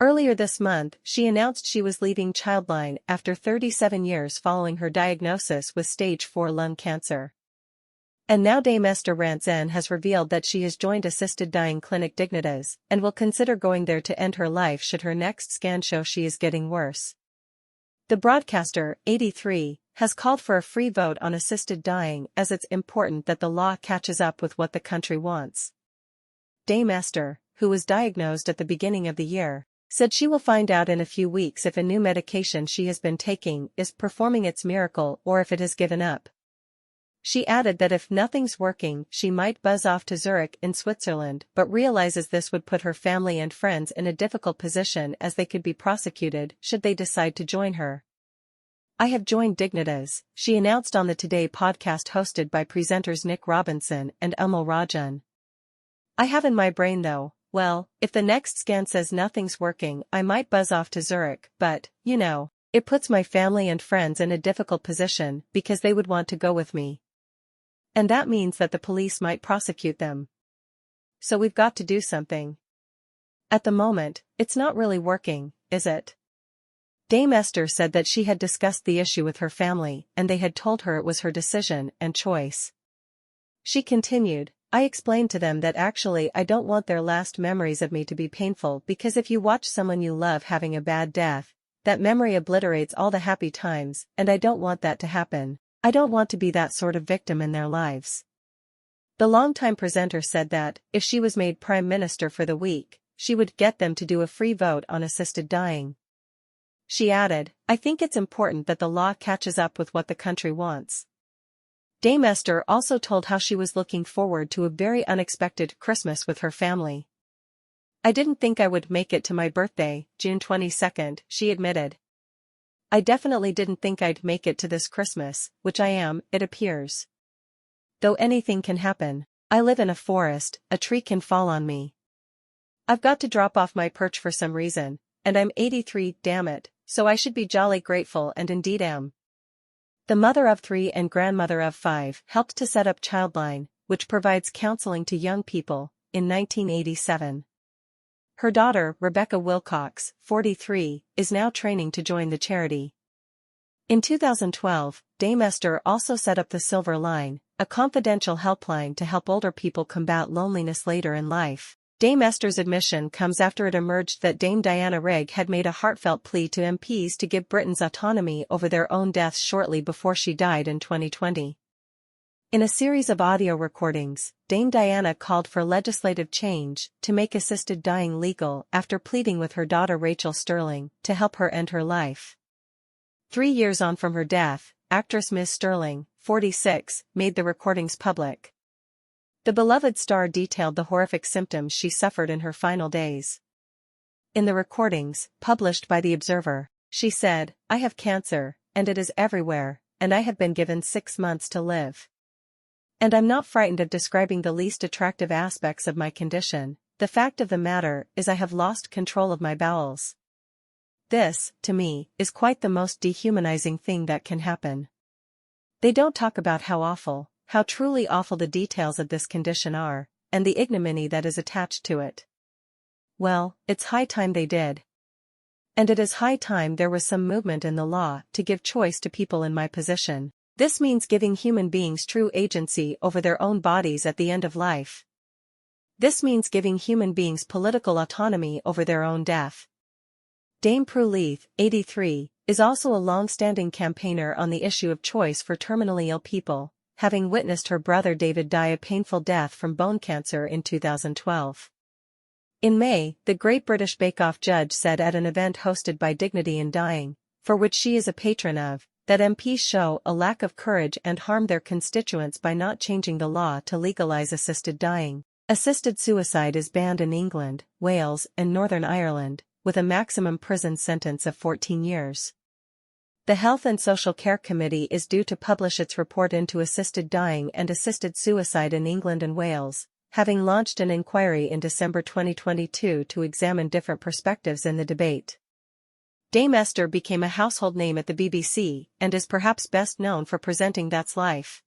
Earlier this month, she announced she was leaving Childline after 37 years following her diagnosis with stage 4 lung cancer. And now Dame Esther Rantzen has revealed that she has joined assisted dying clinic Dignitas and will consider going there to end her life should her next scan show she is getting worse. The broadcaster, 83, has called for a free vote on assisted dying as it's important that the law catches up with what the country wants. Dame Esther, who was diagnosed at the beginning of the year, said she will find out in a few weeks if a new medication she has been taking is performing its miracle or if it has given up. She added that if nothing's working, she might buzz off to Zurich in Switzerland, but realizes this would put her family and friends in a difficult position as they could be prosecuted should they decide to join her. I have joined Dignitas, she announced on the Today podcast hosted by presenters Nick Robinson and Amol Rajan. I have in my brain though, well, if the next scan says nothing's working, I might buzz off to Zurich, but, it puts my family and friends in a difficult position because they would want to go with me. And that means that the police might prosecute them. So we've got to do something. At the moment, it's not really working, is it? Dame Esther said that she had discussed the issue with her family and they had told her it was her decision and choice. She continued, I explained to them that actually I don't want their last memories of me to be painful because if you watch someone you love having a bad death, that memory obliterates all the happy times and I don't want that to happen. I don't want to be that sort of victim in their lives. The longtime presenter said that, if she was made Prime Minister for the week, she would get them to do a free vote on assisted dying. She added, I think it's important that the law catches up with what the country wants. Dame Esther also told how she was looking forward to a very unexpected Christmas with her family. I didn't think I would make it to my birthday, June 22nd, she admitted. I definitely didn't think I'd make it to this Christmas, which I am, it appears. Though anything can happen. I live in a forest, a tree can fall on me. I've got to drop off my perch for some reason, and I'm 83, damn it, so I should be jolly grateful and indeed am. The mother of 3 and grandmother of 5 helped to set up Childline, which provides counseling to young people, in 1987. Her daughter, Rebecca Wilcox, 43, is now training to join the charity. In 2012, Dame Esther also set up the Silver Line, a confidential helpline to help older people combat loneliness later in life. Dame Esther's admission comes after it emerged that Dame Diana Rigg had made a heartfelt plea to MPs to give Britons autonomy over their own deaths shortly before she died in 2020. In a series of audio recordings, Dame Diana called for legislative change to make assisted dying legal after pleading with her daughter Rachel Sterling to help her end her life. 3 years on from her death, actress Ms. Sterling, 46, made the recordings public. The beloved star detailed the horrific symptoms she suffered in her final days. In the recordings, published by The Observer, she said, I have cancer, and it is everywhere, and I have been given 6 months to live. And I'm not frightened of describing the least attractive aspects of my condition, the fact of the matter is I have lost control of my bowels. This, to me, is quite the most dehumanizing thing that can happen. They don't talk about how truly awful the details of this condition are, and the ignominy that is attached to it. Well, it's high time they did. And it is high time there was some movement in the law to give choice to people in my position. This means giving human beings true agency over their own bodies at the end of life. This means giving human beings political autonomy over their own death. Dame Prue Leith, 83, is also a long-standing campaigner on the issue of choice for terminally ill people, having witnessed her brother David die a painful death from bone cancer in 2012. In May, the Great British Bake Off judge said at an event hosted by Dignity in Dying, for which she is a patron of, that MPs show a lack of courage and harm their constituents by not changing the law to legalize assisted dying. Assisted suicide is banned in England, Wales, and Northern Ireland, with a maximum prison sentence of 14 years. The Health and Social Care Committee is due to publish its report into assisted dying and assisted suicide in England and Wales, having launched an inquiry in December 2022 to examine different perspectives in the debate. Dame Esther became a household name at the BBC and is perhaps best known for presenting That's Life,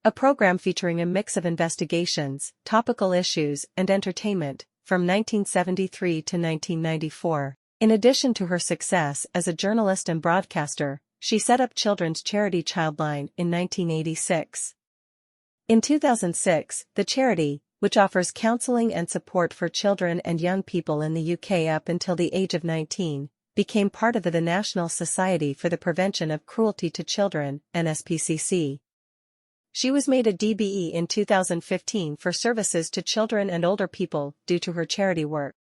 a program featuring a mix of investigations, topical issues, and entertainment, from 1973 to 1994. In addition to her success as a journalist and broadcaster, she set up children's charity Childline in 1986. In 2006, the charity, which offers counseling and support for children and young people in the UK up until the age of 19, became part of the National Society for the Prevention of Cruelty to Children, NSPCC. She was made a DBE in 2015 for services to children and older people due to her charity work.